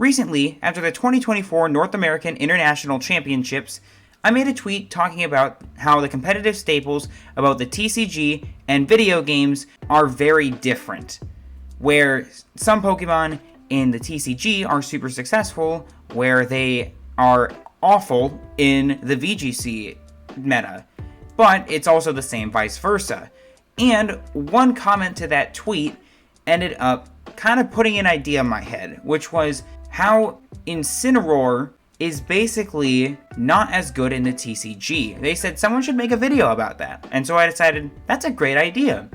Recently, after the 2024 North American International Championships, I made a tweet talking about how the competitive staples about the TCG and video games are very different, where some Pokemon in the TCG are super successful, where they are awful in the VGC meta, but it's also the same vice versa. And one comment to that tweet ended up kind of putting an idea in my head, which was how Incineroar is basically not as good in the TCG. They said someone should make a video about that, and so I decided that's a great idea.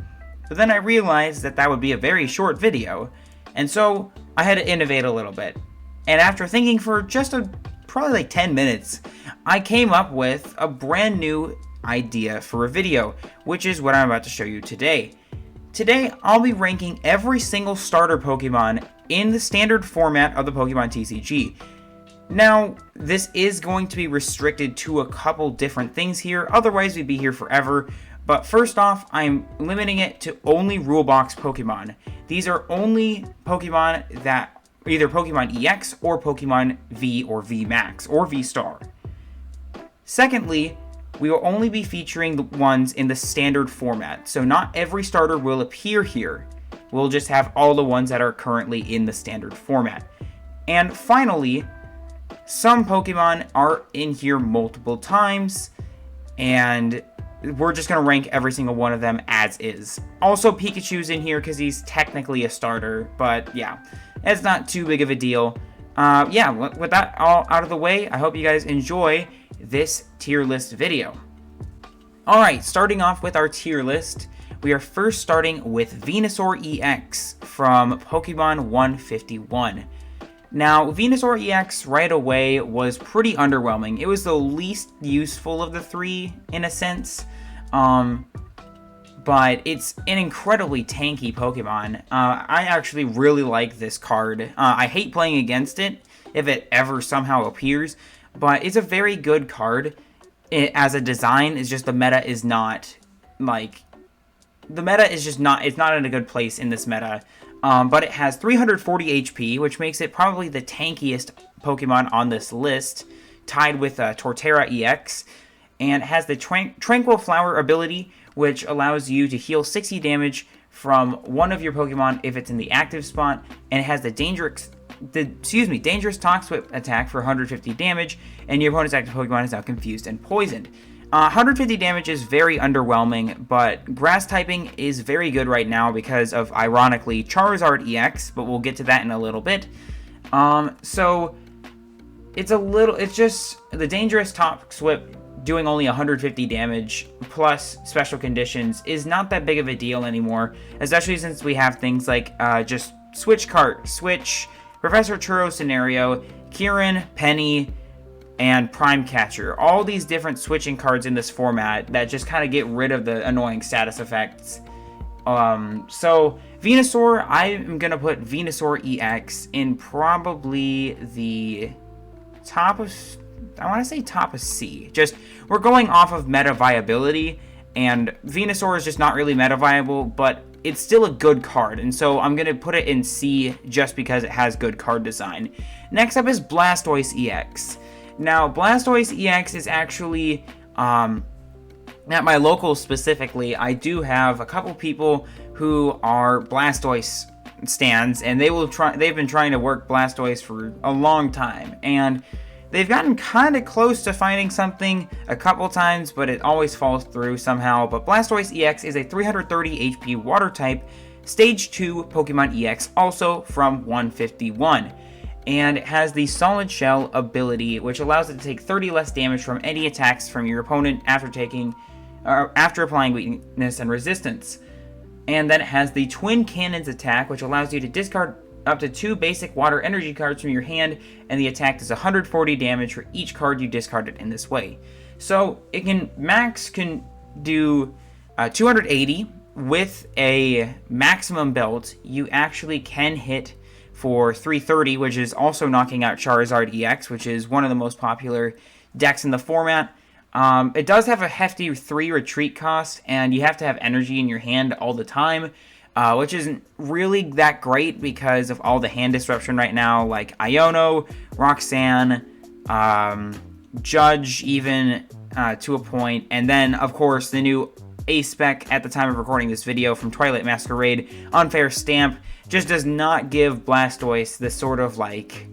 But then I realized that that would be a very short video, and so I had to innovate a little bit. And after thinking for just probably like 10 minutes, I came up with a brand new idea for a video, which is what I'm about to show you today. Today, I'll be ranking every single starter Pokemon in the standard format of the Pokemon TCG. Now, this is going to be restricted to a couple different things here, otherwise we'd be here forever. But first off, I'm limiting it to only rule box Pokemon. These are only Pokemon that either Pokemon EX or Pokemon V or VMAX or VSTAR. Secondly, we will only be featuring the ones in the standard format, so not every starter will appear here. We'll just have all the ones that are currently in the standard format. And finally, some Pokemon are in here multiple times, and we're just going to rank every single one of them as is. Also, Pikachu's in here because he's technically a starter, but yeah, it's not too big of a deal. With that all out of the way, I hope you guys enjoy this tier list video. Alright, starting off with our tier list, we are first starting with Venusaur EX from Pokemon 151. Now, Venusaur EX right away was pretty underwhelming. It was the least useful of the three, in a sense. But it's an incredibly tanky Pokemon. I actually really like this card. I hate playing against it, if it ever somehow appears. But it's a very good card. As a design, it's just the meta is not, like... The meta is just not... It's not in a good place in this meta. But it has 340 HP, which makes it probably the tankiest Pokemon on this list, tied with Torterra EX, and it has the Tranquil Flower ability, which allows you to heal 60 damage from one of your Pokemon if it's in the active spot, and it has the Dangerous Tox Whip attack for 150 damage, and your opponent's active Pokemon is now confused and poisoned. 150 damage is very underwhelming, but Grass typing is very good right now because of, ironically, Charizard EX, but we'll get to that in a little bit. So, it's just, the Dangerous Tox Whip doing only 150 damage, plus special conditions, is not that big of a deal anymore, especially since we have things like, just Switch Professor Churro Scenario, Kieran, Penny, and Prime Catcher. All these different switching cards in this format that just kind of get rid of the annoying status effects. So Venusaur, I'm going to put Venusaur EX in probably the top of... I want to say top of C. Just, we're going off of meta viability, and Venusaur is just not really meta viable, but it's still a good card, and so I'm going to put it in C just because it has good card design. Next up is Blastoise EX. Now, Blastoise EX is actually, at my local specifically, I do have a couple people who are Blastoise stans, and they've been trying to work Blastoise for a long time, and they've gotten kind of close to finding something a couple times, but it always falls through somehow. But Blastoise EX is a 330 HP Water type, Stage 2 Pokemon EX, also from 151. And it has the Solid Shell ability, which allows it to take 30 less damage from any attacks from your opponent after applying weakness and resistance. And then it has the Twin Cannons attack, which allows you to discard up to 2 basic water energy cards from your hand, and the attack does 140 damage for each card you discarded in this way. So it can do 280 with a maximum belt. You actually can hit for 330, which is also knocking out Charizard EX, which is one of the most popular decks in the format. It does have a hefty 3 retreat cost, and you have to have energy in your hand all the time. which isn't really that great because of all the hand disruption right now, like Iono, Roxanne, Judge even to a point, and then of course the new A-Spec at the time of recording this video from Twilight Masquerade, Unfair Stamp, just does not give Blastoise this sort of like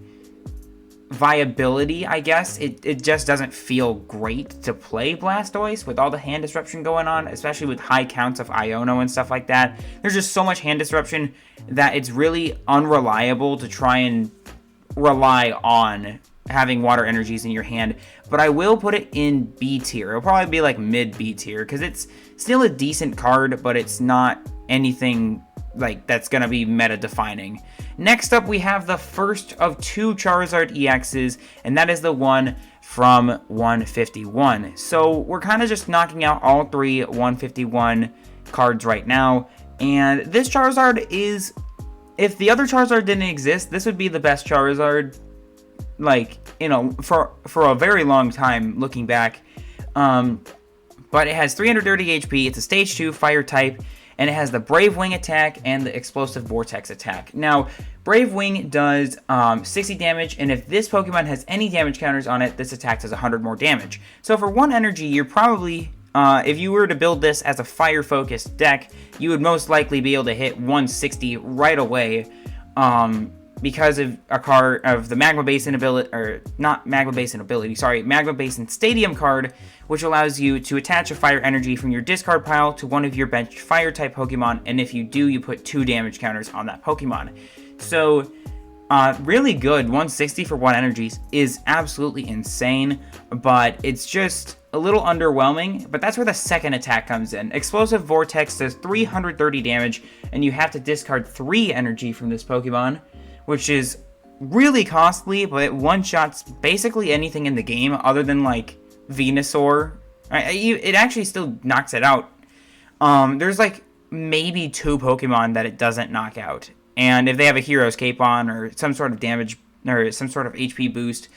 viability, I guess. It just doesn't feel great to play Blastoise with all the hand disruption going on, especially with high counts of Iono and stuff like that. There's just so much hand disruption that it's really unreliable to try and rely on having water energies in your hand. But I will put it in B tier. It'll probably be like mid B tier because it's still a decent card, but it's not anything like that's gonna be meta defining. Next up, we have the first of 2 Charizard EXs, and that is the one from 151. So we're kind of just knocking out all 3 151 cards right now, and this Charizard is, if the other Charizard didn't exist, this would be the best Charizard, like, you know, for a very long time looking back. But it has 330 HP, it's a stage 2 fire type, and it has the Brave Wing attack and the Explosive Vortex attack. Now, Brave Wing does 60 damage, and if this Pokemon has any damage counters on it, this attack does 100 more damage. So for 1 energy, you're probably, if you were to build this as a fire-focused deck, you would most likely be able to hit 160 right away, because of a card of the Magma Basin ability, or not Magma Basin ability, sorry, Magma Basin Stadium card, which allows you to attach a fire energy from your discard pile to one of your bench fire type Pokemon, and if you do, you put 2 damage counters on that Pokemon. So, really good. 160 for 1 energies is absolutely insane, but it's just a little underwhelming, but that's where the second attack comes in. Explosive Vortex does 330 damage, and you have to discard 3 energy from this Pokemon, which is really costly, but it one-shots basically anything in the game other than, like, Venusaur. It actually still knocks it out. There's, like, maybe 2 Pokemon that it doesn't knock out. And if they have a Hero's Cape on or some sort of damage or some sort of HP boost,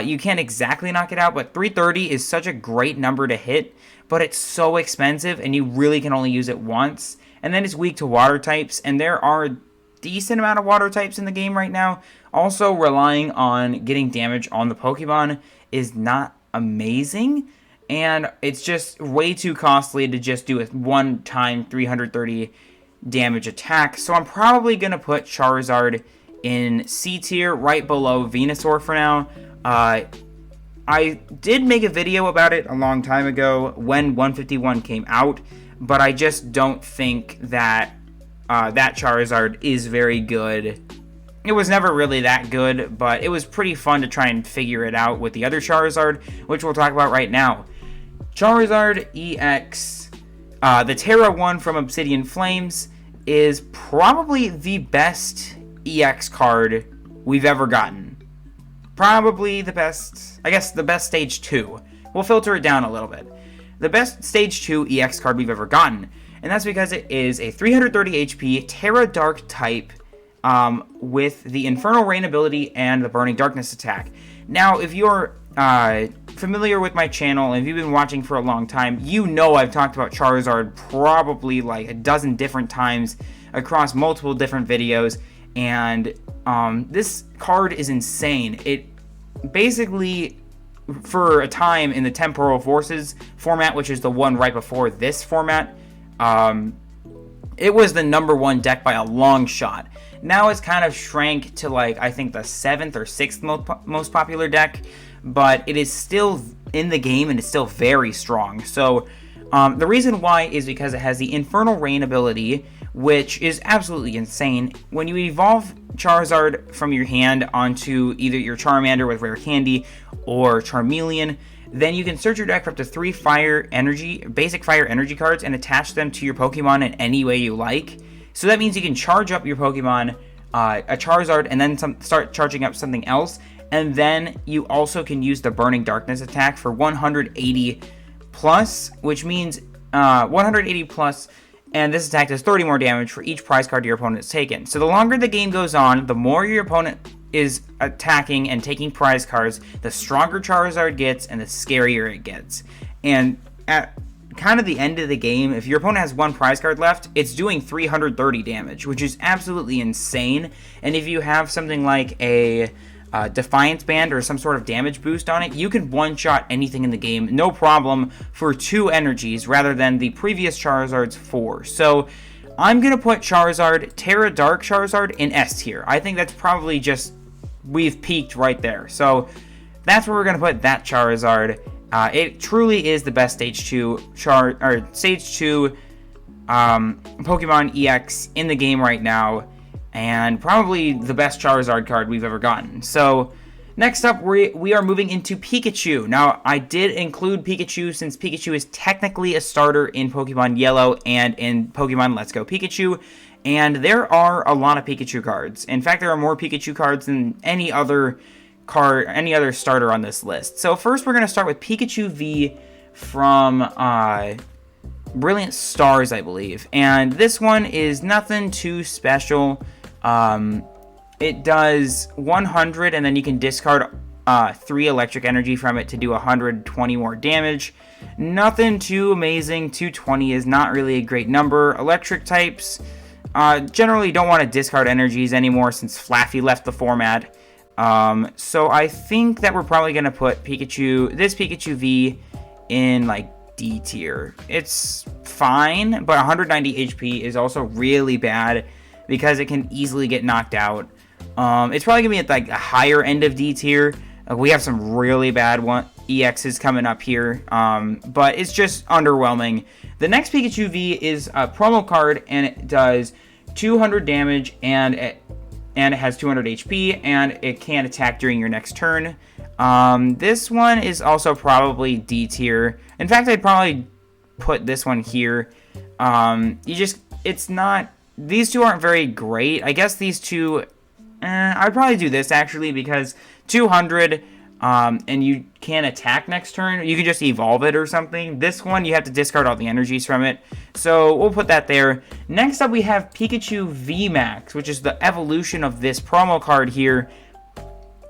you can't exactly knock it out, but 330 is such a great number to hit, but it's so expensive, and you really can only use it once. And then it's weak to water types, and there are decent amount of water types in the game right now. Also, relying on getting damage on the Pokemon is not amazing, and it's just way too costly to just do a one-time 330 damage attack. So I'm probably going to put Charizard in C tier, right below Venusaur for now. I did make a video about it a long time ago when 151 came out, but I just don't think that that Charizard is very good. It was never really that good, but it was pretty fun to try and figure it out with the other Charizard, which we'll talk about right now. Charizard EX, the Tera one from Obsidian Flames, is probably the best EX card we've ever gotten. Probably the best, I guess the best Stage 2. We'll filter it down a little bit. The best Stage 2 EX card we've ever gotten. And that's because it is a 330 HP Tera Dark type with the Infernal Rain ability and the Burning Darkness attack. Now, if you're familiar with my channel, and if you've been watching for a long time, you know I've talked about Charizard probably like a dozen different times across multiple different videos, and this card is insane. It basically, for a time in the Temporal Forces format, which is the one right before this format, it was the number 1 deck by a long shot. Now it's kind of shrank to, like, I think the 7th or 6th most popular deck, but it is still in the game and it's still very strong. So the reason why is because it has the Infernal Rain ability, which is absolutely insane. When you evolve Charizard from your hand onto either your Charmander with Rare Candy or Charmeleon, then you can search your deck for up to 3 basic fire energy cards and attach them to your Pokemon in any way you like. So that means you can charge up your Pokemon, a Charizard, and then start charging up something else. And then you also can use the Burning Darkness attack for 180 plus, which means 180 plus, and this attack does 30 more damage for each prize card your opponent has taken. So the longer the game goes on, the more your opponent is attacking and taking prize cards, the stronger Charizard gets and the scarier it gets. And kind of the end of the game, if your opponent has one prize card left, it's doing 330 damage, which is absolutely insane. And if you have something like a Defiance Band or some sort of damage boost on it, you can one-shot anything in the game, no problem, for 2 energies rather than the previous Charizard's 4. So I'm going to put Charizard, Tera Dark Charizard, in S tier. I think that's probably just, we've peaked right there. So that's where we're going to put that Charizard. It truly is the best Stage 2 Pokemon EX in the game right now, and probably the best Charizard card we've ever gotten. So next up, we are moving into Pikachu. Now, I did include Pikachu since Pikachu is technically a starter in Pokemon Yellow and in Pokemon Let's Go Pikachu, and there are a lot of Pikachu cards. In fact, there are more Pikachu cards than any other starter on this list. So first, we're going to start with Pikachu V from Brilliant Stars, I believe, and this one is nothing too special. It does 100, and then you can discard 3 electric energy from it to do 120 more damage. Nothing too amazing. 220 is not really a great number. Electric types generally don't want to discard energies anymore since Flaffy left the format. So I think that we're probably going to put this Pikachu V in like D tier. It's fine, but 190 HP is also really bad because it can easily get knocked out. It's probably gonna be at like a higher end of D tier. We have some really bad EXs coming up here, but it's just underwhelming. The next Pikachu V is a promo card, and it does 200 damage, and it has 200 HP, and it can attack during your next turn. This one is also probably D tier. In fact, I'd probably put this one here. It's not, these two aren't very great. I guess these two, I'd probably do this actually, because 200, and you can attack next turn. You can just evolve it or something. This one, you have to discard all the energies from it. So we'll put that there. Next up, we have Pikachu VMAX, which is the evolution of this promo card here.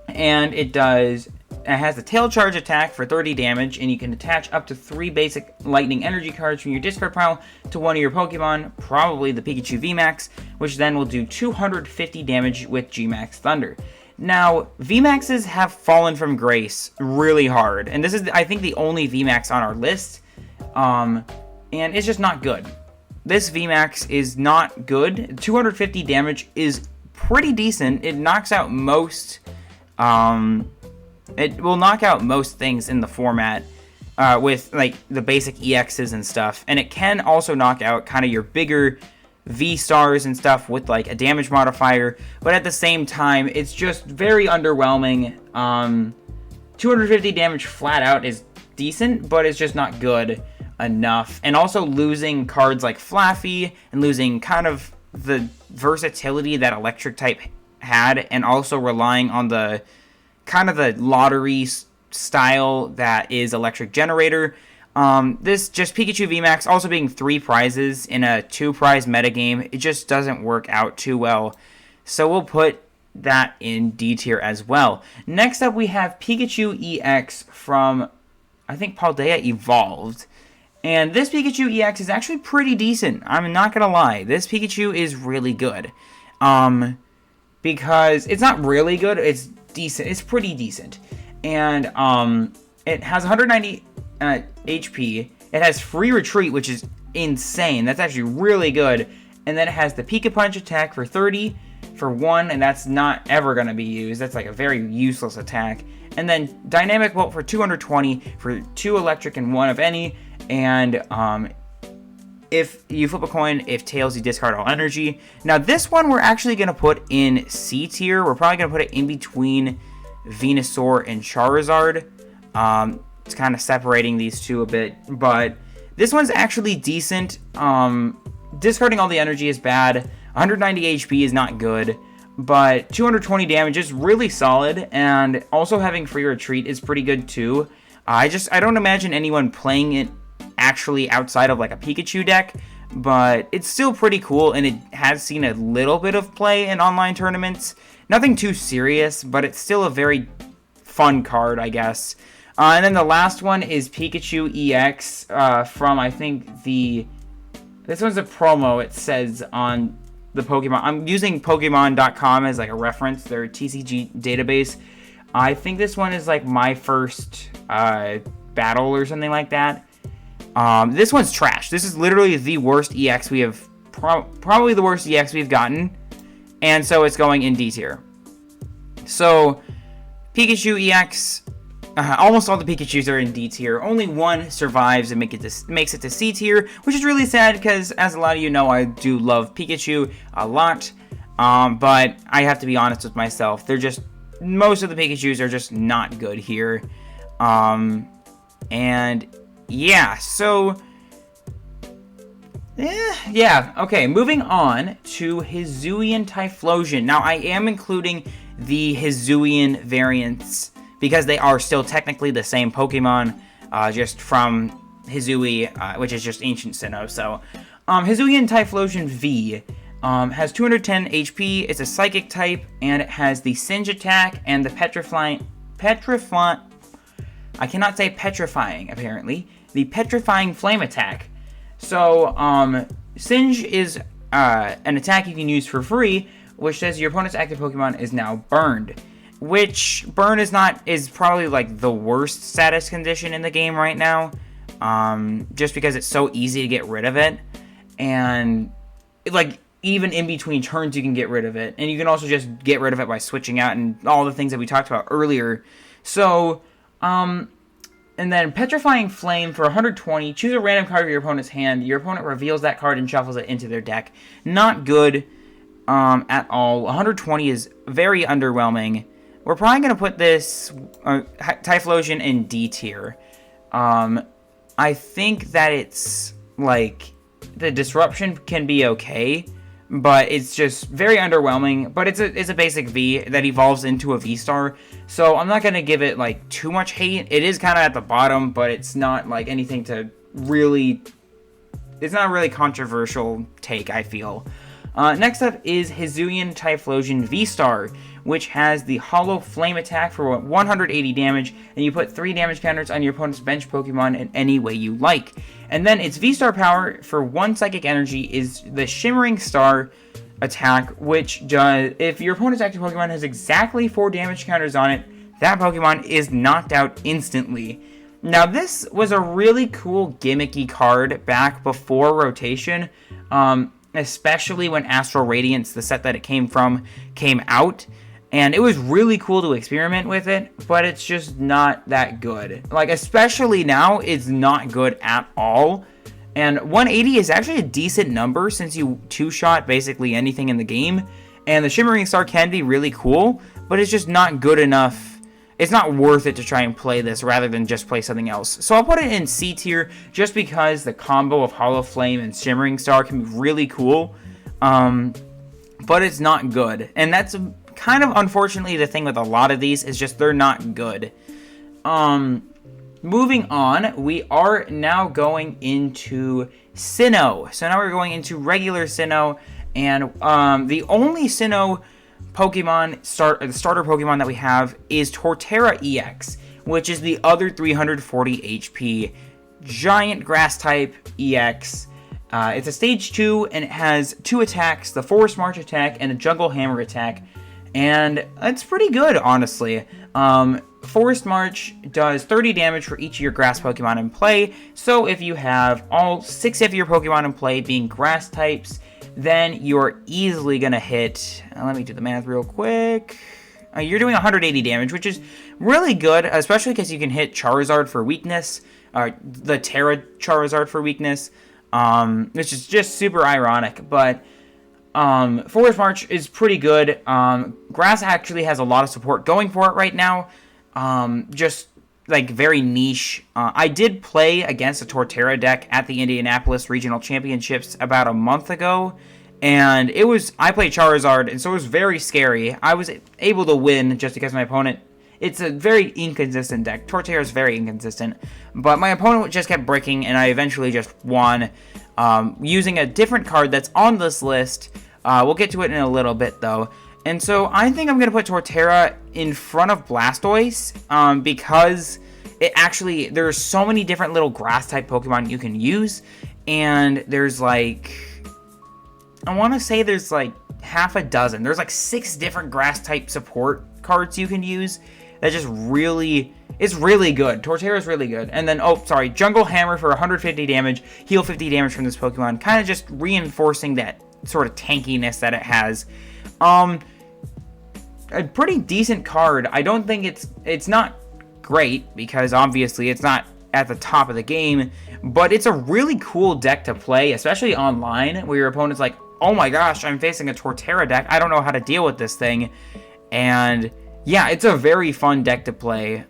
And it has a tail charge attack for 30 damage, and you can attach up to 3 basic lightning energy cards from your discard pile to one of your Pokemon, probably the Pikachu VMAX, which then will do 250 damage with Gmax Thunder. Now, VMAXs have fallen from grace really hard, and this is, I think, the only VMAX on our list, and it's just not good. This VMAX is not good. 250 damage is pretty decent. It knocks out most, it will knock out most things in the format, with, like, the basic EXs and stuff, and it can also knock out kind of your bigger V-stars and stuff with like a damage modifier, but at the same time it's just very underwhelming. 250 damage flat out is decent, but it's just not good enough. And also losing cards like Flaffy and losing kind of the versatility that electric type had, and also relying on the kind of the lottery style that is electric generator. This just Pikachu VMAX also being 3 prizes in a 2-prize metagame, it just doesn't work out too well. So we'll put that in D tier as well. Next up, we have Pikachu EX from, I think, Paldea Evolved. And this Pikachu EX is actually pretty decent. I'm not gonna lie. This Pikachu is really good. Because it's not really good, it's decent. It's pretty decent. And, it has 190... HP. It has free retreat, which is insane. That's actually really good. And then it has the Pika Punch attack for 30 for 1, and that's not ever going to be used. That's like a very useless attack. And then Dynamic Bolt for 220 for 2 electric and 1 of any. And if you flip a coin, if tails, you discard all energy. Now this one we're actually going to put in C tier. We're probably going to put it in between Venusaur and Charizard. It's kind of separating these two a bit, but this one's actually decent. Discarding all the energy is bad. 190 HP is not good, but 220 damage is really solid, and also having free retreat is pretty good too. I don't imagine anyone playing it actually outside of like a Pikachu deck, but it's still pretty cool, and it has seen a little bit of play in online tournaments. Nothing too serious, but it's still a very fun card, I guess. And then the last one is Pikachu EX from, I think, this one's a promo, it says on the Pokemon. I'm using Pokemon.com as like a reference, their TCG database. I think this one is like my first battle or something like that. This one's trash. This is literally the worst EX we have, probably the worst EX we've gotten. And so it's going in D tier. So, Pikachu EX, almost all the Pikachus are in D tier. Only one survives and makes it to C tier, which is really sad because, as a lot of you know, I do love Pikachu a lot. But I have to be honest with myself. Most of the Pikachus are just not good here. And yeah, so yeah, okay, moving on to Hisuian Typhlosion. Now, I am including the Hisuian variants because they are still technically the same Pokemon, just from Hisui, which is just Ancient Sinnoh. So, Hisuian Typhlosion V has 210 HP, it's a Psychic type, and it has the Singe attack and the I cannot say petrifying, apparently. The Petrifying Flame attack. So, Singe is an attack you can use for free, which says your opponent's active Pokemon is now burned. Which, burn is probably like the worst status condition in the game right now. Just because it's so easy to get rid of it. And, like, even in between turns you can get rid of it. And you can also just get rid of it by switching out and all the things that we talked about earlier. So, and then Petrifying Flame for 120. Choose a random card of your opponent's hand. Your opponent reveals that card and shuffles it into their deck. Not good at all. 120 is very underwhelming. We're probably going to put this Typhlosion in D tier. I think that it's, like, the disruption can be okay, but it's just very underwhelming. But it's a basic V that evolves into a V-Star, so I'm not going to give it, like, too much hate. It is kind of at the bottom, but it's not, like, anything to really... It's not a really controversial take, I feel. Next up is Hisuian Typhlosion V-Star, which has the Hollow Flame attack for 180 damage, and you put 3 damage counters on your opponent's bench Pokemon in any way you like. And then its V-Star power for 1 Psychic Energy is the Shimmering Star attack, which does, if your opponent's active Pokemon has exactly 4 damage counters on it, that Pokemon is knocked out instantly. Now, this was a really cool gimmicky card back before rotation, especially when Astral Radiance, the set that it came from, came out. And it was really cool to experiment with it, but it's just not that good. Like, especially now, it's not good at all. And 180 is actually a decent number since you two-shot basically anything in the game. And the Shimmering Star can be really cool, but it's just not good enough. It's not worth it to try and play this rather than just play something else. So I'll put it in C tier just because the combo of Hollow Flame and Shimmering Star can be really cool. But it's not good. And that's kind of unfortunately the thing with a lot of these is just they're not good. Moving on, we are now going into Sinnoh. So now we're going into regular Sinnoh, and the only Sinnoh Pokemon, the starter Pokemon that we have is Torterra EX, which is the other 340 HP giant grass type EX. It's a stage 2, and it has 2 attacks, the Forest March attack and a Jungle Hammer attack. And it's pretty good, honestly. Forest March does 30 damage for each of your grass Pokemon in play. So if you have all 6 of your Pokemon in play being grass types, then you're easily going to hit... let me do the math real quick. You're doing 180 damage, which is really good, especially because you can hit Charizard for weakness, the Tera Charizard for weakness, which is just super ironic, but... Forest March is pretty good. Grass actually has a lot of support going for it right now. Just like very niche. I did play against a Torterra deck at the Indianapolis Regional Championships about a month ago, and I played Charizard, and so it was very scary. I was able to win just because my opponent, it's a very inconsistent deck. Torterra is very inconsistent, but my opponent just kept breaking, and I eventually just won. Using a different card that's on this list. We'll get to it in a little bit, though. And so I think I'm going to put Torterra in front of Blastoise, because there's so many different little grass-type Pokemon you can use, and there's like, I want to say there's like half a dozen. There's like 6 different grass-type support cards you can use. That just really, it's really good. Torterra is really good. And then, Jungle Hammer for 150 damage, heal 50 damage from this Pokemon, kind of just reinforcing that sort of tankiness that it has. A pretty decent card. I don't think it's not great, because obviously it's not at the top of the game, but it's a really cool deck to play, especially online, where your opponent's like, oh my gosh, I'm facing a Torterra deck, I don't know how to deal with this thing. And yeah, it's a very fun deck to play,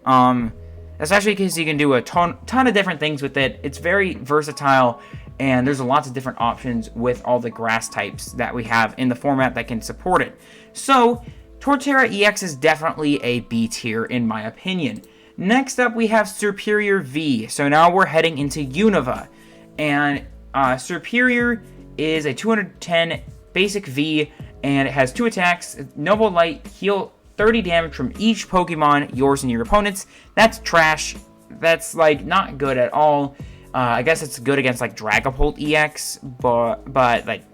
especially because you can do a ton of different things with it. It's very versatile, and there's lots of different options with all the grass types that we have in the format that can support it. So Torterra EX is definitely a B tier in my opinion. Next up, we have Superior V. So now we're heading into Unova. And Superior is a 210 basic V, and it has 2 attacks. Noble Light, heal 30 damage from each Pokemon, yours and your opponent's. That's trash. That's, like, not good at all. I guess it's good against, like, Dragapult EX, but like,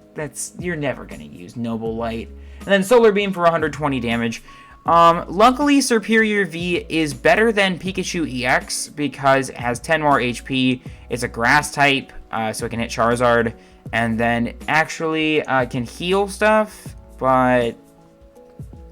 you're never going to use Noble Light. And then Solar Beam for 120 damage. Luckily, Superior V is better than Pikachu EX because it has 10 more HP. It's a grass type, so it can hit Charizard, and then actually can heal stuff, but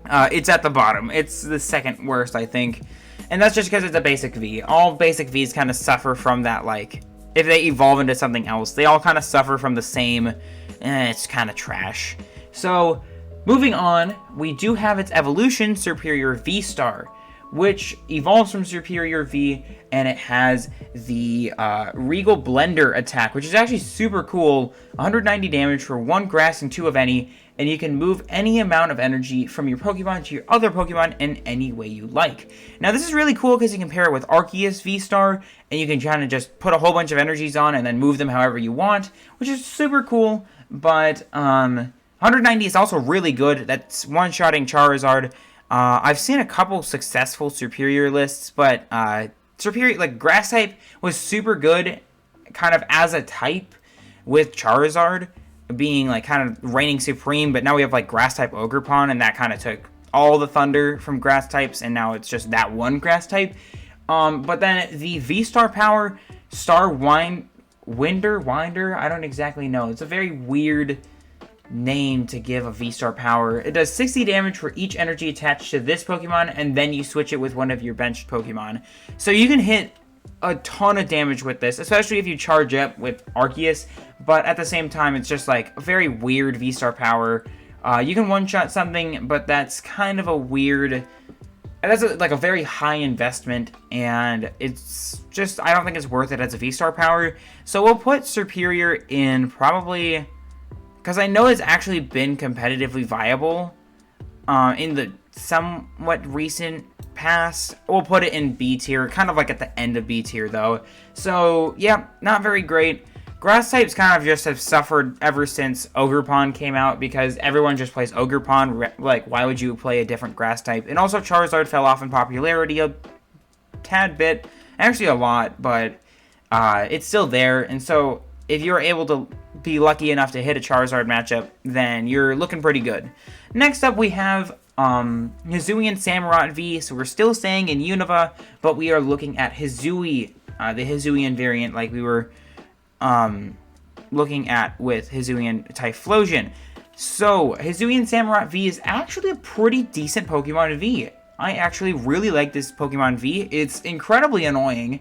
it's at the bottom. It's the second worst, I think, and that's just because it's a basic V. All basic Vs kind of suffer from that, like, if they evolve into something else, they all kind of suffer from the same, it's kind of trash. So moving on, we do have its evolution, Superior VSTAR, which evolves from Superior V, and it has the Regal Blender attack, which is actually super cool. 190 damage for 1 grass and 2 of any, and you can move any amount of energy from your Pokemon to your other Pokemon in any way you like. Now this is really cool because you can pair it with Arceus V-Star, and you can kind of just put a whole bunch of energies on and then move them however you want, which is super cool. But 190 is also really good. That's one-shotting Charizard. I've seen a couple successful Superior lists, but Superior, like, Grass type was super good kind of as a type, with Charizard being, like, kind of reigning supreme, but now we have, like, Grass type Ogerpon, and that kind of took all the thunder from Grass types, and now it's just that one Grass type. But then the V-Star power, Winder, I don't exactly know. It's a very weird name to give a V-Star power. It does 60 damage for each energy attached to this Pokemon, and then you switch it with one of your benched Pokemon. So you can hit a ton of damage with this, especially if you charge up with Arceus, but at the same time, it's just like a very weird V-Star power. You can one-shot something, but that's kind of a weird, that's like a very high investment, and it's just, I don't think it's worth it as a V-Star power. So we'll put Superior in probably, because I know it's actually been competitively viable in the somewhat recent past. We'll put it in B tier, kind of like at the end of B tier though. So yeah, not very great. Grass types kind of just have suffered ever since Ogerpon came out, because everyone just plays Ogerpon. Like, why would you play a different grass type? And also Charizard fell off in popularity a tad bit, actually a lot, but it's still there. And so if you're able to be lucky enough to hit a Charizard matchup, then you're looking pretty good. Next up, we have Hisuian Samurott V. So we're still staying in Unova, but we are looking at Hisui, the Hisuian variant, like we were looking at with Hisuian Typhlosion. So Hisuian Samurott V is actually a pretty decent Pokemon V. I actually really like this Pokemon V. It's incredibly annoying.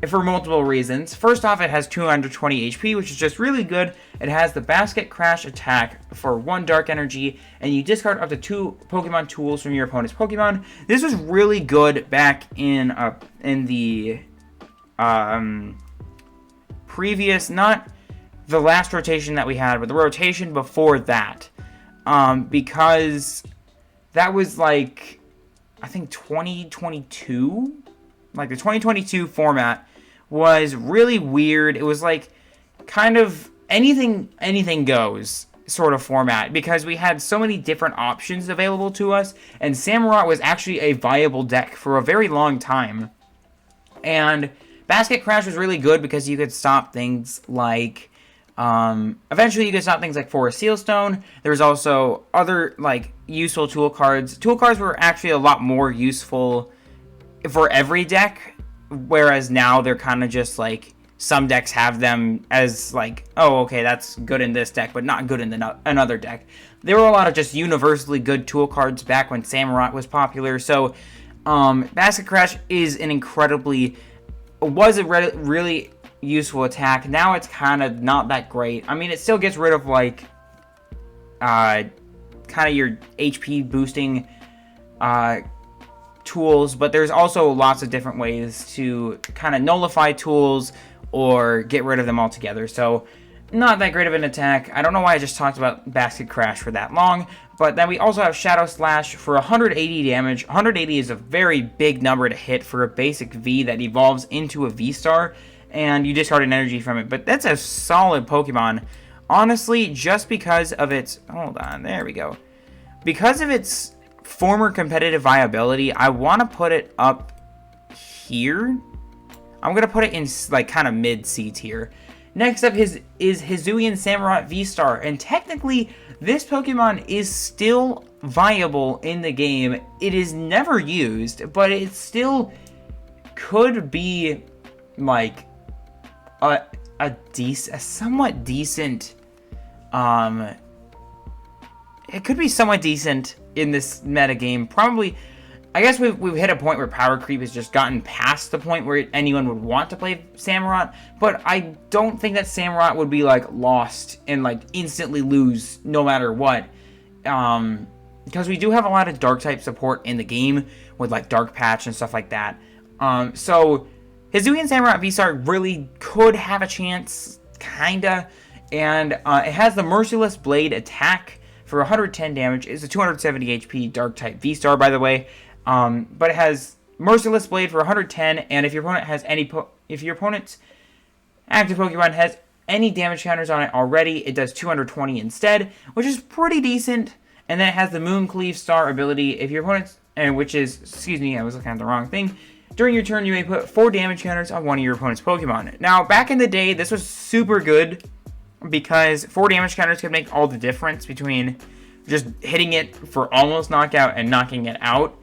For multiple reasons. First off, it has 220 HP, which is just really good. It has the Basket Crash attack for 1 Dark Energy, and you discard up to 2 Pokemon tools from your opponent's Pokemon. This was really good back in the previous, not the last rotation that we had, but the rotation before that, because that was like, I think 2022, like the 2022 format was really weird. It was like kind of anything goes. sort of format because we had so many different options available to us, and Samurott was actually a viable deck for a very long time. And Basket Crash was really good because you could stop things like, eventually you could stop things like Forest Sealstone. There was also other, like, useful tool cards. Tool cards were actually a lot more useful for every deck, whereas now they're kind of just, like, some decks have them as, like, oh, okay, that's good in this deck, but not good in another deck. There were a lot of just universally good tool cards back when Samurott was popular, so Basket Crash is an was a really useful attack. Now it's kind of not that great. I mean, it still gets rid of, like, kind of your HP boosting tools, but there's also lots of different ways to kind of nullify tools or get rid of them altogether. So not that great of an attack. I don't know why I just talked about Basket Crash for that long, but then we also have Shadow Slash for 180 damage. 180 is a very big number to hit for a basic V that evolves into a V-Star, and you discard an energy from it, but that's a solid Pokemon. Honestly, just because of its... Hold on, there we go. Because of its former competitive viability, I want to put it up here. I'm going to put it in, like, kind of mid-C tier. Next up is Hisuian Samurott V-Star, and technically, this Pokemon is still viable in the game. It is never used, but it still could be, like, a somewhat decent, it could be somewhat decent in this metagame. Probably, I guess we've hit a point where power creep has just gotten past the point where anyone would want to play Samurott, but I don't think that Samurott would be, like, lost and, like, instantly lose no matter what, because we do have a lot of Dark-type support in the game with, like, Dark Patch and stuff like that. So Hisuian Samurott V-Star really could have a chance, kinda, and it has the Merciless Blade attack for 110 damage. It's a 270 HP Dark-type V-Star, by the way. But it has Merciless Blade for 110, and if your opponent has if your opponent's active Pokemon has any damage counters on it already, it does 220 instead, which is pretty decent. And then it has the Mooncleave Star ability. If your opponent's, which is, excuse me, I was looking at the wrong thing. During your turn, you may put 4 damage counters on one of your opponent's Pokemon. Now, back in the day, this was super good because 4 damage counters could make all the difference between just hitting it for almost knockout and knocking it out.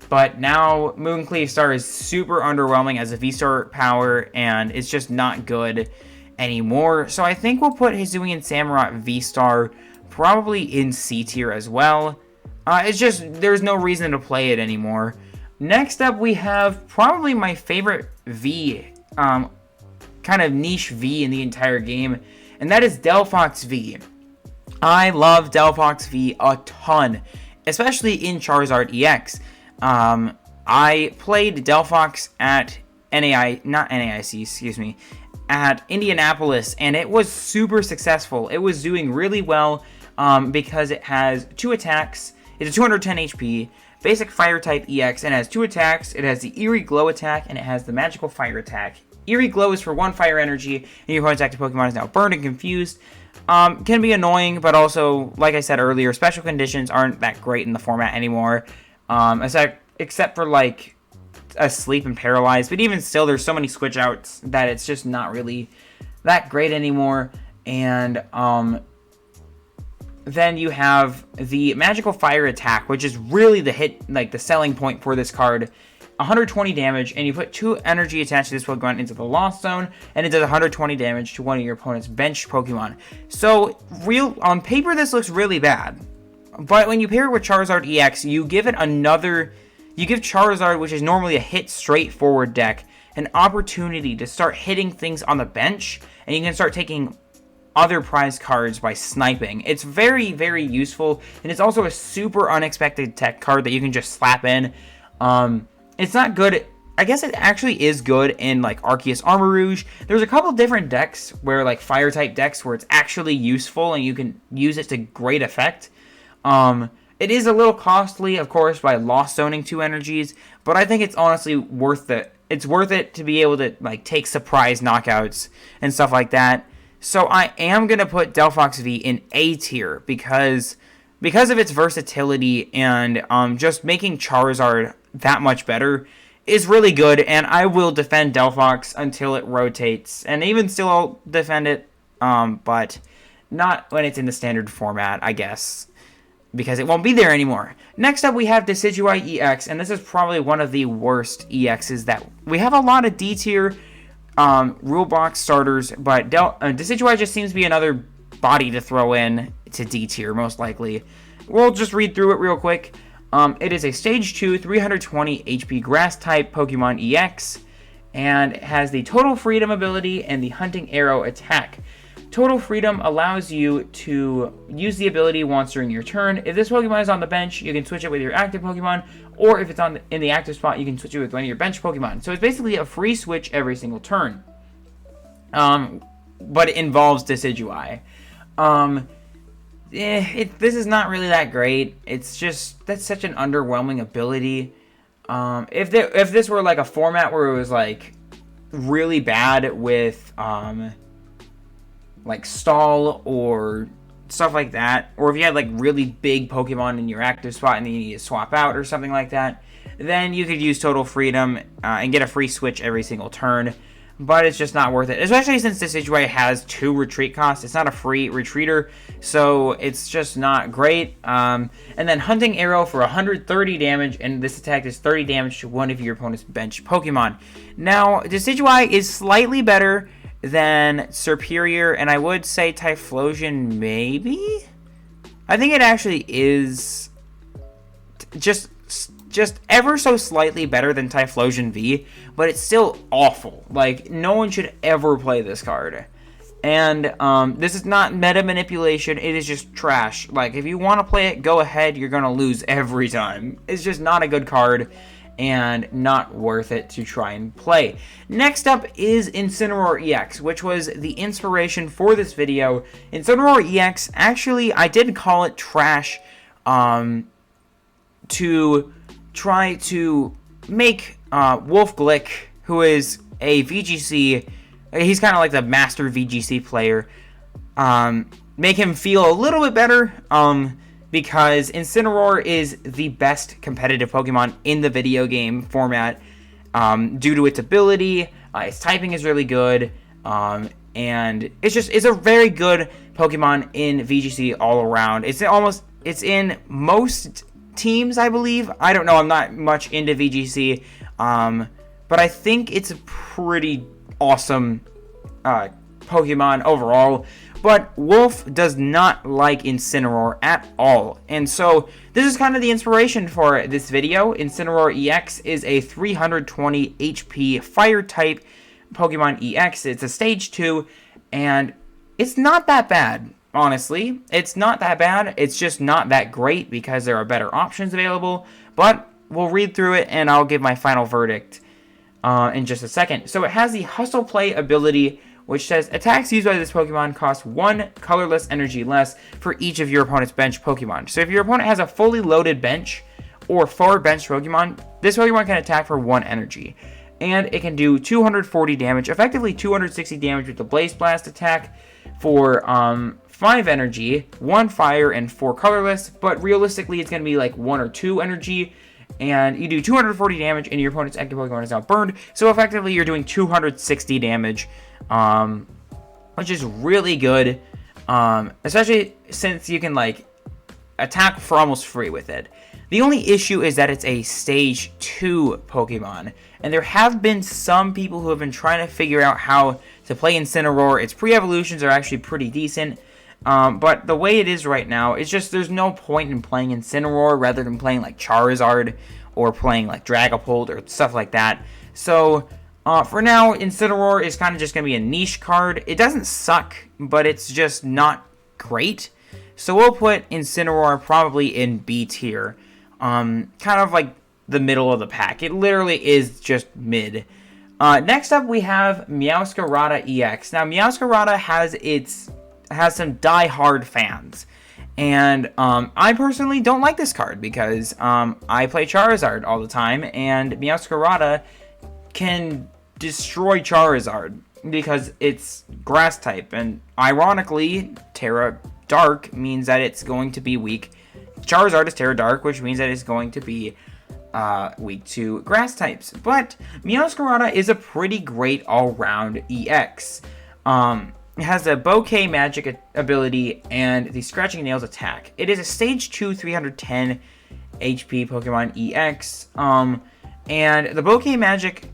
But now, Mooncleave Star is super underwhelming as a V-Star power, and it's just not good anymore. So I think we'll put Hisuian Samurott V-Star probably in C tier as well. It's just, there's no reason to play it anymore. Next up, we have probably my favorite V, kind of niche V in the entire game, and that is Delphox V. I love Delphox V a ton, especially in Charizard EX. I played Delphox at at Indianapolis, and it was super successful. It was doing really well, because it has 2 attacks. It's a 210 HP, basic fire type EX, and it has 2 attacks. It has the Eerie Glow attack, and it has the magical fire attack. Eerie Glow is for 1 fire energy, and your opponent's active Pokemon is now burned and confused. Can be annoying, but also, like I said earlier, special conditions aren't that great in the format anymore. Except for, like, Asleep and Paralyzed. But even still, there's so many switch outs that it's just not really that great anymore. And then you have the Magical Fire attack, which is really the selling point for this card. 120 damage, and you put 2 energy attached to this Pokemon into the Lost Zone, and it does 120 damage to one of your opponent's bench Pokemon. So, on paper, this looks really bad. But when you pair it with Charizard EX, you give Charizard, which is normally a hit straightforward deck, an opportunity to start hitting things on the bench, and you can start taking other prize cards by sniping. It's very, very useful, and it's also a super unexpected tech card that you can just slap in. It's not good. I guess it actually is good in, like, Arceus Armarouge. There's a couple different decks where, like, fire-type decks where it's actually useful and you can use it to great effect. It is a little costly, of course, by lost zoning 2 energies, but I think it's honestly worth it. It's worth it to be able to, like, take surprise knockouts and stuff like that. So I am going to put Delphox V in A tier because of its versatility and just making Charizard that much better is really good, and I will defend Delphox until it rotates, and even still I'll defend it, but not when it's in the standard format, I guess, because it won't be there anymore. Next up, we have Decidueye EX, and this is probably one of the worst EXs that we have. A lot of D tier rule box starters, but Decidueye just seems to be another body to throw in to D tier, most likely. We'll just read through it real quick. It is a Stage 2, 320 HP Grass-type Pokemon EX, and it has the Total Freedom ability and the Hunting Arrow attack. Total Freedom allows you to use the ability once during your turn. If this Pokemon is on the bench, you can switch it with your active Pokemon, or if it's in the active spot, you can switch it with one of your bench Pokemon. So it's basically a free switch every single turn. But it involves Decidueye. This is not really that great. It's just, that's such an underwhelming ability. If this were like a format where it was like really bad with like stall or stuff like that, or if you had like really big Pokemon in your active spot and then you need to swap out or something like that, then you could use Total Freedom and get a free switch every single turn. But it's just not worth it, especially since Decidueye has 2 retreat costs. It's not a free retreater, so it's just not great. And then Hunting Arrow for 130 damage, and this attack is 30 damage to one of your opponent's bench Pokemon. Now, Decidueye is slightly better than Serperior, and I would say Typhlosion maybe? I think it actually is just ever so slightly better than Typhlosion V, but it's still awful. Like, no one should ever play this card. And this is not meta manipulation, it is just trash. Like, if you want to play it, go ahead, you're going to lose every time. It's just not a good card, and not worth it to try and play. Next up is Incineroar EX, which was the inspiration for this video. Incineroar EX, actually, I did call it trash to try to make Wolf Glick, who is a VGC, he's kind of like the master VGC player, make him feel a little bit better, because Incineroar is the best competitive Pokemon in the video game format, due to its ability, its typing is really good, and it's a very good Pokemon in VGC all around. It's in most teams, I believe. I don't know, I'm not much into VGC, but I think it's a pretty awesome Pokemon overall. But Wolf does not like Incineroar at all, and so this is kind of the inspiration for this video. Incineroar EX is a 320 HP Fire-type Pokemon EX. It's a Stage 2, and it's not that bad. Honestly, it's not that bad. It's just not that great because there are better options available. But we'll read through it and I'll give my final verdict in just a second. So it has the Hustle Play ability, which says attacks used by this Pokemon cost 1 colorless energy less for each of your opponent's bench Pokemon. So if your opponent has a fully loaded bench or 4 bench Pokemon, this Pokemon can attack for 1 energy. And it can do 240 damage, effectively 260 damage with the Blaze Blast attack for 5 energy, 1 fire, and 4 colorless, but realistically it's going to be like 1 or 2 energy, and you do 240 damage, and your opponent's active Pokemon is now burned, so effectively you're doing 260 damage, which is really good, especially since you can, like, attack for almost free with it. The only issue is that it's a Stage 2 Pokemon, and there have been some people who have been trying to figure out how to play Incineroar. Its pre-evolutions are actually pretty decent, but the way it is right now, it's just there's no point in playing Incineroar rather than playing like Charizard or playing like Dragapult or stuff like that. So for now, Incineroar is kind of just going to be a niche card. It doesn't suck, but it's just not great. So we'll put Incineroar probably in B tier, kind of like the middle of the pack. It literally is just mid. Next up, we have Meowscarada EX. Now, Meowscarada has some die-hard fans, and I personally don't like this card because I play Charizard all the time, and Meowscarada can destroy Charizard. because it's grass type, and ironically, Tera Dark means that it's going to be weak. Charizard is Tera Dark, which means that it's going to be weak to grass types. But Meowscarada is a pretty great all-round EX. It has a Bouquet Magic ability and the Scratching Nails attack. It is a Stage 2 310 HP Pokemon EX. And the Bouquet Magic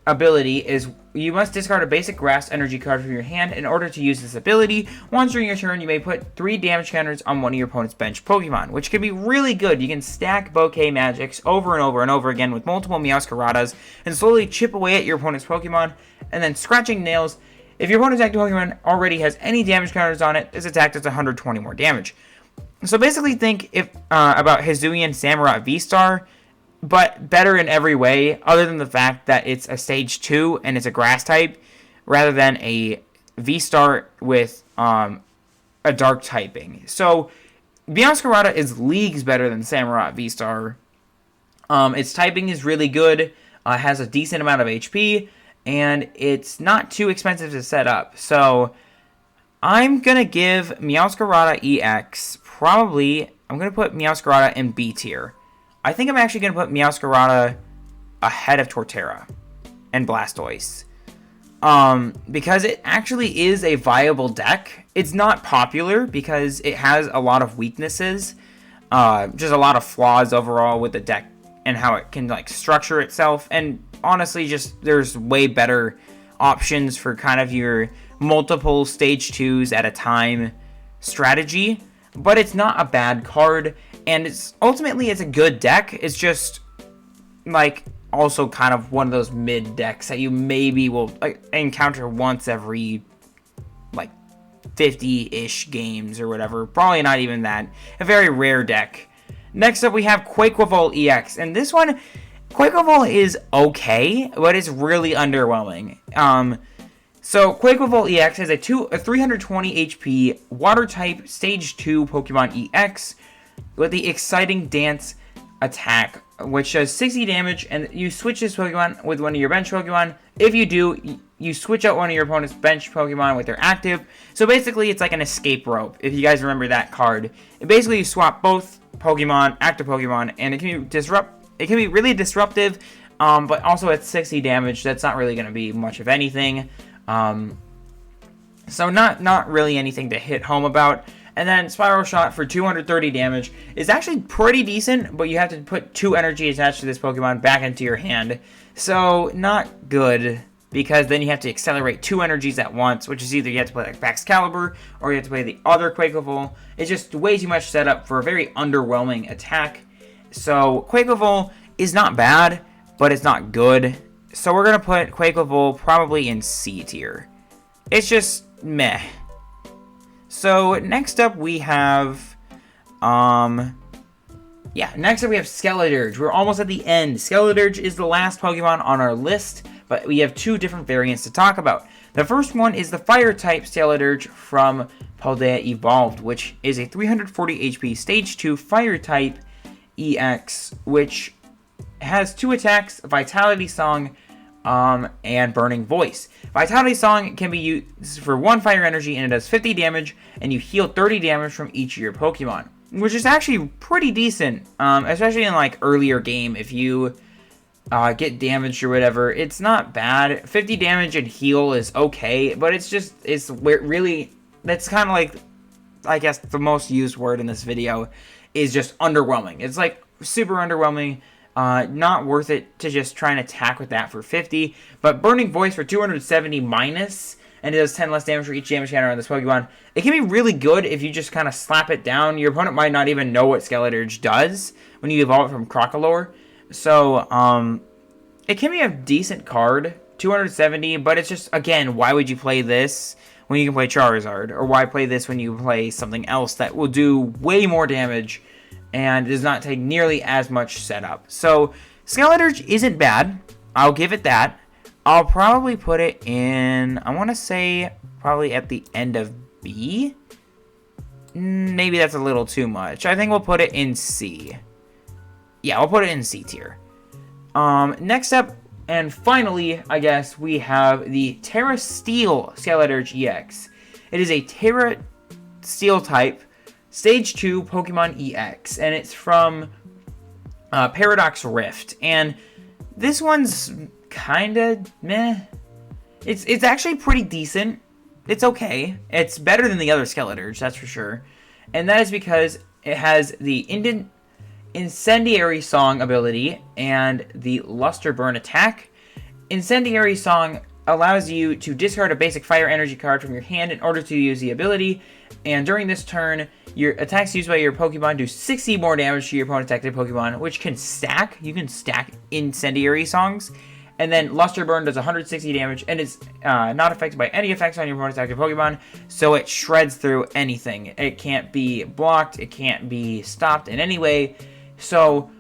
ability is you must discard a basic grass energy card from your hand in order to use this ability. Once during your turn, you may put 3 damage counters on one of your opponent's bench Pokemon, which can be really good. You can stack Bouquet Magics over and over and over again with multiple Meowscaradas and slowly chip away at your opponent's Pokemon. And then Scratching Nails, if your opponent's active Pokemon already has any damage counters on it, this attack does 120 more damage. So basically think about Hisuian Samurott VSTAR, but better in every way, other than the fact that it's a Stage 2 and it's a Grass type, rather than a V-Star with a Dark typing. So, Meowscarada is leagues better than Samurott V-Star. Its typing is really good, has a decent amount of HP, and it's not too expensive to set up. So, I'm going to give Meowscarada EX, probably, I'm going to put Meowscarada in B tier. I think I'm actually going to put Meowscarada ahead of Torterra and Blastoise. Because it actually is a viable deck. It's not popular because it has a lot of weaknesses. Just a lot of flaws overall with the deck and how it can like structure itself. And honestly, just there's way better options for kind of your multiple Stage 2s at a time strategy. But it's not a bad card. And it's ultimately it's a good deck. It's just like also kind of one of those mid decks that you maybe will encounter once every like 50-ish games or whatever. Probably not even that. A very rare deck. Next up we have Quaquaval EX, and this one Quaquaval is okay, but it's really underwhelming. So Quaquaval EX has a 320 HP Water type Stage 2 Pokemon EX with the Exciting Dance attack, which does 60 damage, and you switch this Pokemon with one of your bench Pokemon. If you do, you switch out one of your opponent's bench Pokemon with their active. So basically, it's like an escape rope, if you guys remember that card. Basically, you swap both Pokemon, active Pokemon, and it can be really disruptive, but also at 60 damage, that's not really going to be much of anything. So not really anything to hit home about. And then Spiral Shot for 230 damage is actually pretty decent, but you have to put 2 energy attached to this Pokemon back into your hand. So, not good, because then you have to accelerate 2 energies at once, which is either you have to play like Baxcalibur, or you have to play the other Quaquaval. It's just way too much setup for a very underwhelming attack. So, Quaquaval is not bad, but it's not good. So, we're going to put Quaquaval probably in C tier. It's just meh. So, next up we have, Skeledirge. We're almost at the end. Skeledirge is the last Pokemon on our list, but we have 2 different variants to talk about. The first one is the Fire-type Skeledirge from Paldea Evolved, which is a 340 HP Stage 2 Fire-type EX, which has 2 attacks, Vitality Song, and Burning Voice. Vitality Song can be used for 1 fire energy, and it does 50 damage, and you heal 30 damage from each of your Pokemon, which is actually pretty decent, especially in like earlier game. If you get damaged or whatever, it's not bad. 50 damage and heal is okay, but it's really, that's kind of like, I guess the most used word in this video is just underwhelming. It's like super underwhelming. Not worth it to just try and attack with that for 50. But Burning Voice for 270 minus, and it does 10 less damage for each damage counter on this Pokemon. It can be really good if you just kind of slap it down. Your opponent might not even know what Skeledirge does when you evolve it from Crocalor. So, it can be a decent card, 270, but it's just, again, why would you play this when you can play Charizard? Or why play this when you play something else that will do way more damage and does not take nearly as much setup? So, Skeledirge isn't bad. I'll give it that. I'll probably put it in, I want to say, probably at the end of B. Maybe that's a little too much. I think we'll put it in C. Yeah, I'll put it in C tier. Next up, And finally, I guess, we have the Tera Steel Skylight Urge EX. It is a Tera Steel type, Stage 2 Pokemon EX, and it's from Paradox Rift. And this one's kinda meh. It's actually pretty decent. It's okay. It's better than the other Skeletors, that's for sure. And that is because it has the Incendiary Song ability and the Luster Burn attack. Incendiary Song allows you to discard a basic fire energy card from your hand in order to use the ability, and during this turn, your attacks used by your Pokemon do 60 more damage to your opponent's active Pokemon, which can stack. You can stack Incendiary Songs. And then Luster Burn does 160 damage, and it's not affected by any effects on your opponent's active Pokemon, so it shreds through anything. It can't be blocked, it can't be stopped in any way. So,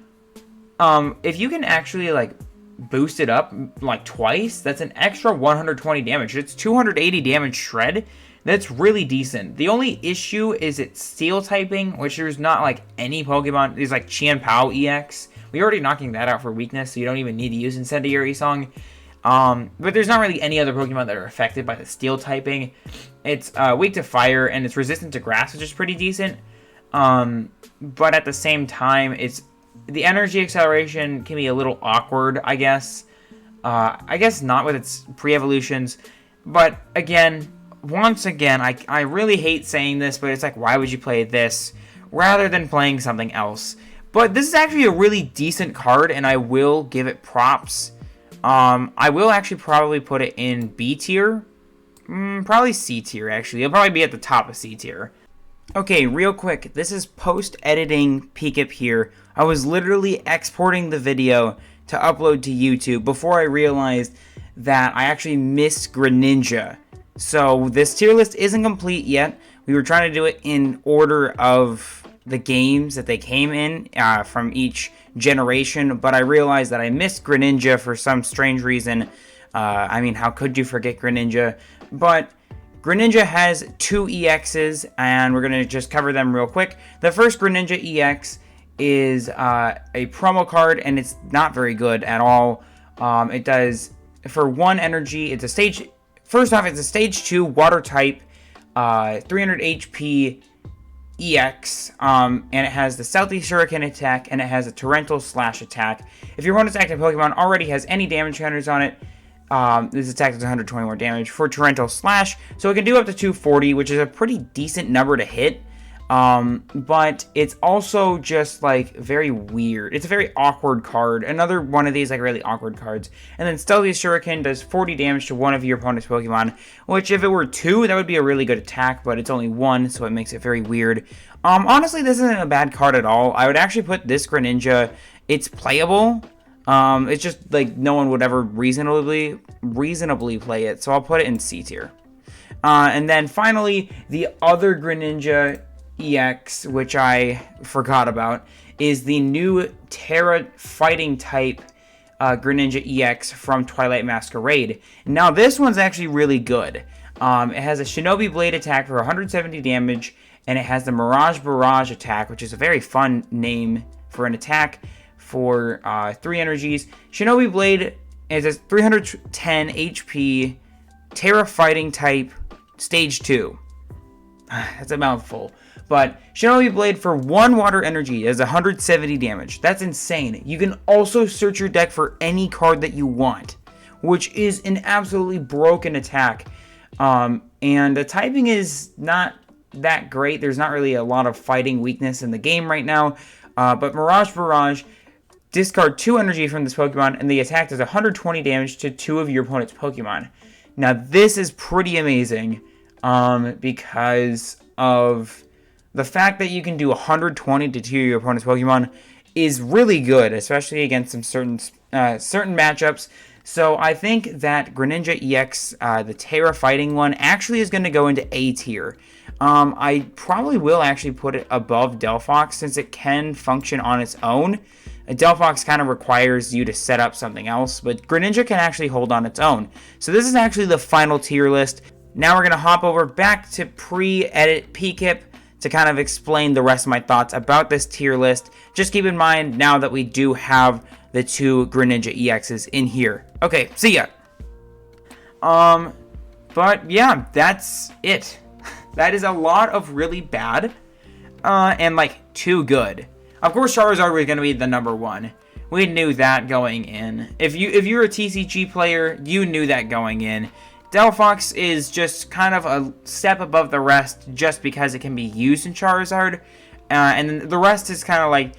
if you can actually, like, boost it up, like, twice, that's an extra 120 damage. It's 280 damage shred. That's really decent. The only issue is its Steel typing, which there's not, like, any Pokemon. There's, like, Chien-Pao EX. We're already knocking that out for weakness, so you don't even need to use Incendiary Song. But there's not really any other Pokemon that are affected by the Steel typing. It's weak to fire, and it's resistant to grass, which is pretty decent. But at the same time, the energy acceleration can be a little awkward, I guess. I guess not with its pre-evolutions. But again, once again, I really hate saying this, but it's like, why would you play this rather than playing something else? But this is actually a really decent card, and I will give it props. I will actually probably put it in B tier. Probably C tier, actually. It'll probably be at the top of C tier. Okay, real quick. This is post-editing Pickup here. I was literally exporting the video to upload to YouTube before I realized that I actually missed Greninja. So this tier list isn't complete yet. We were trying to do it in order of the games that they came in from each generation, but I realized that I missed Greninja for some strange reason. I mean, how could you forget Greninja? But Greninja has 2 EXs, and we're going to just cover them real quick. The first Greninja EX is a promo card, and it's not very good at all. It does, for 1 energy, it's a stage... First off, it's a stage 2 water type, 300 HP EX, and it has the Southeast Hurricane attack, and it has a Torrential Slash attack. If your opponent's active Pokemon already has any damage counters on it, this attack does 120 more damage for Torrential Slash, so it can do up to 240, which is a pretty decent number to hit. But it's also just, like, very weird. It's a very awkward card. Another one of these, like, really awkward cards. And then Stealthiest Shuriken does 40 damage to one of your opponent's Pokemon, which, if it were 2, that would be a really good attack, but it's only 1, so it makes it very weird. Honestly, this isn't a bad card at all. I would actually put this Greninja, it's playable. It's just, like, no one would ever reasonably play it, so I'll put it in C tier. And then, finally, the other Greninja EX, which I forgot about, is the new Tera Fighting type Greninja EX from Twilight Masquerade. Now, this one's actually really good. It has a Shinobi Blade attack for 170 damage, and it has the Mirage Barrage attack, which is a very fun name for an attack for 3 energies. Shinobi Blade is a 310 HP Tera Fighting type Stage 2. That's a mouthful. But Shinobi Blade for 1 water energy does 170 damage. That's insane. You can also search your deck for any card that you want, which is an absolutely broken attack. And the typing is not that great. There's not really a lot of fighting weakness in the game right now. But Mirage Barrage, discard 2 energy from this Pokemon, and the attack does 120 damage to 2 of your opponent's Pokemon. Now, this is pretty amazing because of the fact that you can do 120 to 2 of your opponent's Pokemon is really good, especially against some certain matchups. So I think that Greninja EX, the Tera Fighting one, actually is going to go into A tier. I probably will actually put it above Delphox since it can function on its own. Delphox kind of requires you to set up something else, but Greninja can actually hold on its own. So this is actually the final tier list. Now we're going to hop over back to pre-edit PKIP to kind of explain the rest of my thoughts about this tier list. Just keep in mind now that we do have the 2 Greninja EXs in here. Okay, see ya. But yeah, that's it. That is a lot of really bad, and like too good. Of course, Charizard was going to be the number 1. We knew that going in. If you're a TCG player, you knew that going in. Delphox is just kind of a step above the rest just because it can be used in Charizard. And then the rest is kind of like,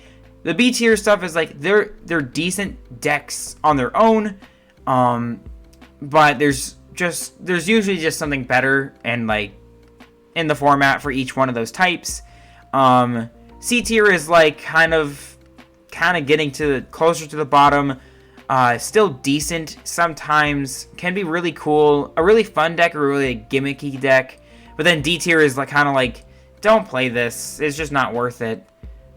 the B tier stuff is like, they're decent decks on their own. But there's usually just something better and like in the format for each one of those types. C tier is like kind of getting closer to the bottom. Still decent sometimes, can be really cool, a really fun deck or a really gimmicky deck. But then D tier is like kind of like, don't play this, it's just not worth it.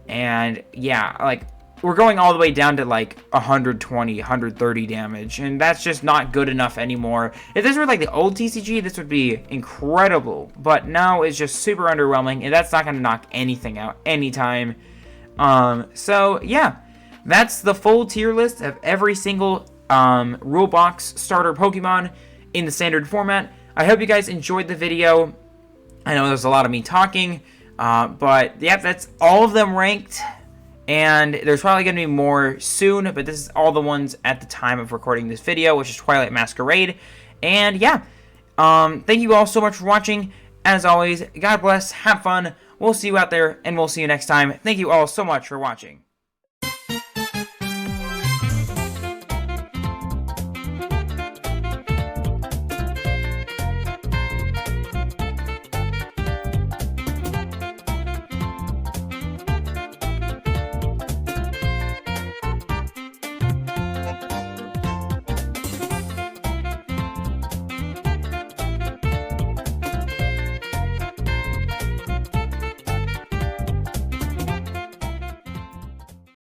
And yeah, like we're going all the way down to like 120, 130 damage, and that's just not good enough anymore. If this were like the old TCG, this would be incredible, but now it's just super underwhelming, and that's not going to knock anything out anytime. So yeah, that's the full tier list of every single rule box starter Pokemon in the standard format. I hope you guys enjoyed the video. I know there's a lot of me talking, but yeah, that's all of them ranked. And there's probably going to be more soon, but this is all the ones at the time of recording this video, which is Twilight Masquerade. And yeah, thank you all so much for watching. As always, God bless, have fun, we'll see you out there, and we'll see you next time. Thank you all so much for watching.